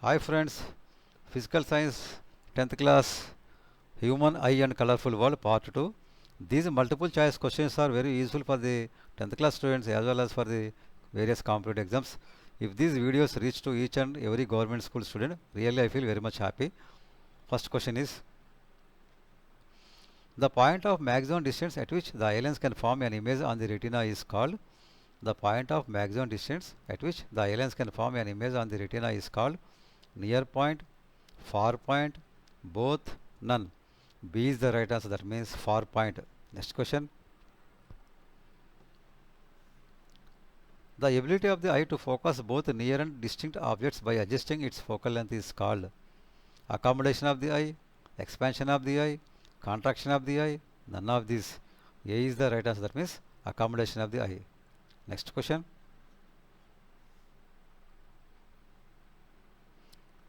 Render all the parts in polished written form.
Hi friends, Physical Science 10th class Human Eye and Colorful World Part 2. These multiple choice questions are very useful for the 10th class students as well as for the various competitive exams. If these videos reach to each and every government school student, really I feel very much happy. First question is, the point of maximum distance at which the aliens can form an image on the retina is called. The point of maximum distance at which the aliens can form an image on the retina is called near point, far point, both, none. B is the right answer, that means far point. Next question. The ability of the eye to focus both near and distinct objects by adjusting its focal length is called accommodation of the eye, expansion of the eye, contraction of the eye, none of these. A is the right answer, that means accommodation of the eye. Next question.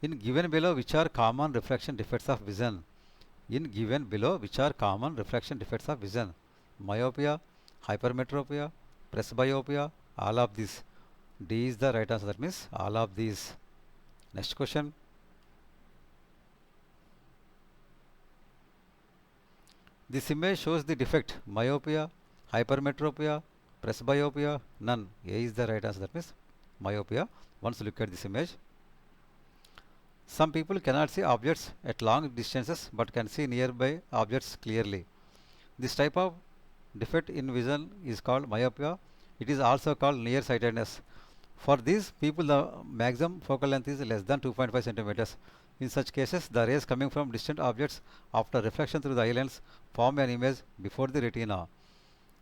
In given below, which are common reflection defects of vision? In given below, which are common reflection defects of vision? Myopia, hypermetropia, presbyopia, all of these. D is the right answer, that means all of these. Next question. This image shows the defect myopia, hypermetropia, presbyopia, none. A is the right answer, that means myopia. Once look at this image. Some people cannot see objects at long distances but can see nearby objects clearly. This type of defect in vision is called myopia. It is also called nearsightedness. For these people, the maximum focal length is less than 2.5 centimeters. In such cases, the rays coming from distant objects after reflection through the eye lens form an image before the retina.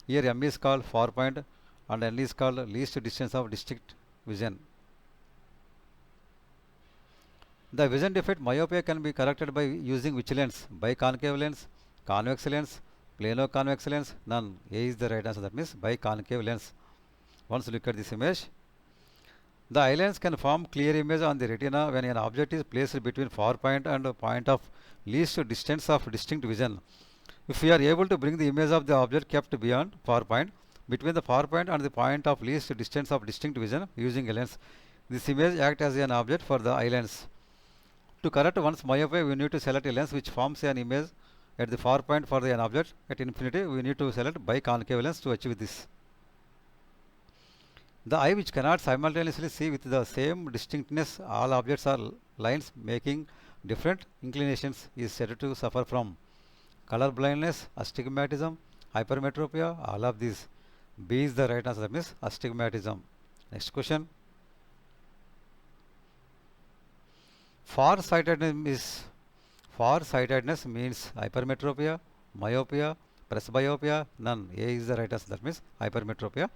Here M is called far point and N is called least distance of distinct vision. The vision defect myopia can be corrected by using which lens? Biconcave lens, convex lens, plano-convex lens, none. A is the right answer, that means biconcave lens. Once look at this image. The eye lens can form clear image on the retina when an object is placed between far point and a point of least distance of distinct vision. If we are able to bring the image of the object kept beyond far point, between the far point and the point of least distance of distinct vision using a lens, this image acts as an object for the eye lens. To correct one's myopia, we need to select a lens which forms an image at the far point for an object. At infinity, we need to select biconcave lens to achieve this. The eye which cannot simultaneously see with the same distinctness all objects or lines making different inclinations is said to suffer from color blindness, astigmatism, hypermetropia, all of these. B is the right answer, that means astigmatism. Next question. Farsightedness means hypermetropia, myopia, presbyopia, none. A is the right answer, that means hypermetropia.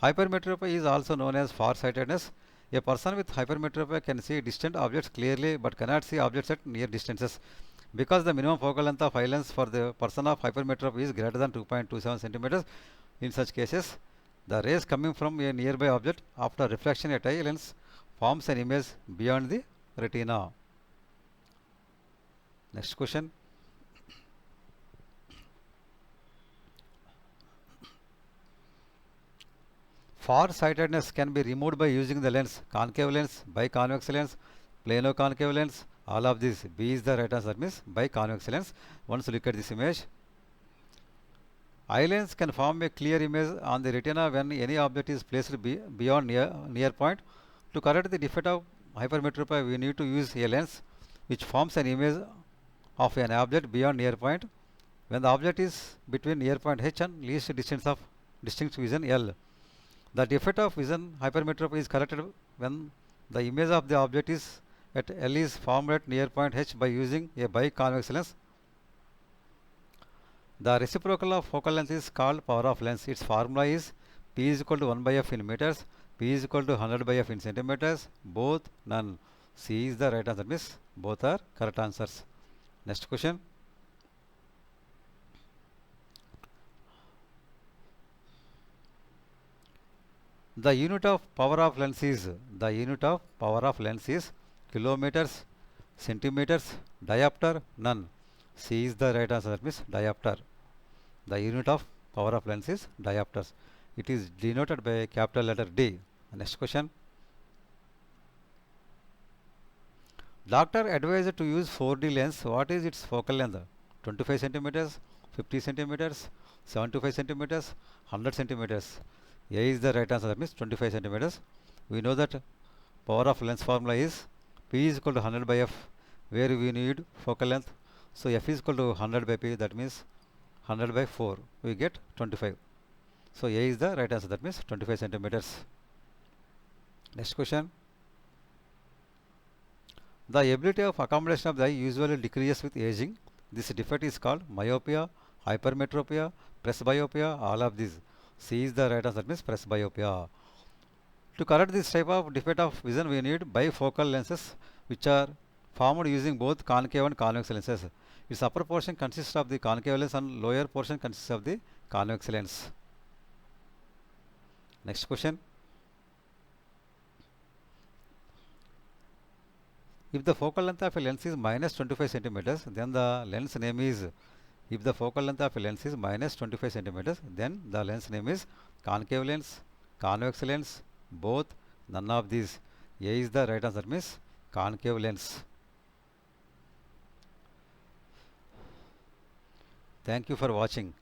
Hypermetropia is also known as farsightedness. A person with hypermetropia can see distant objects clearly but cannot see objects at near distances. Because the minimum focal length of eye lens for the person of hypermetropia is greater than 2.27 centimeters, in such cases, the rays coming from a nearby object after reflection at eye lens forms an image beyond the retina. Next question. Far-sightedness can be removed by using the lens concave lens, biconvex lens, plano-concave lens, all of these. B is the right answer, means biconvex lens. Once look at this image. Eye lens can form a clear image on the retina when any object is placed beyond near point. To correct the defect of hypermetropia, we need to use a lens which forms an image of an object beyond near point when the object is between near point H and least distance of distinct vision L. The defect of vision hypermetropia is corrected when the image of the object is at L is formed at near point H by using a biconvex lens. The reciprocal of focal length is called power of lens. Its formula is P is equal to 1 by F in meters, P is equal to 100 by F in centimeters, both, none. C is the right answer, means both are correct answers. Next question. The unit of power of lens is kilometers, centimeters, diopter, none. C is the right answer, that means diopter. The unit of power of lens is diopters. It is denoted by capital letter D. Next question. Doctor advised to use 4D lens. What is its focal length? 25 centimeters, 50 centimeters, 75 centimeters, 100 centimeters. A is the right answer. That means 25 centimeters. We know that power of lens formula is P is equal to 100 by F, where we need focal length. So F is equal to 100 by P. That means 100 by 4. We get 25. So A is the right answer. That means 25 centimeters. Next question. The ability of accommodation of the eye usually decreases with aging. This defect is called myopia, hypermetropia, presbyopia, all of these. C is the right answer. That means presbyopia. To correct this type of defect of vision, we need bifocal lenses, which are formed using both concave and convex lenses. Its upper portion consists of the concave lens and lower portion consists of the convex lens. Next question. If the focal length of a lens is minus 25 centimeters, then the lens name is, if the focal length of a lens is minus 25 centimeters, then the lens name is concave lens, convex lens, both, none of these. A is the right answer, means concave lens. Thank you for watching.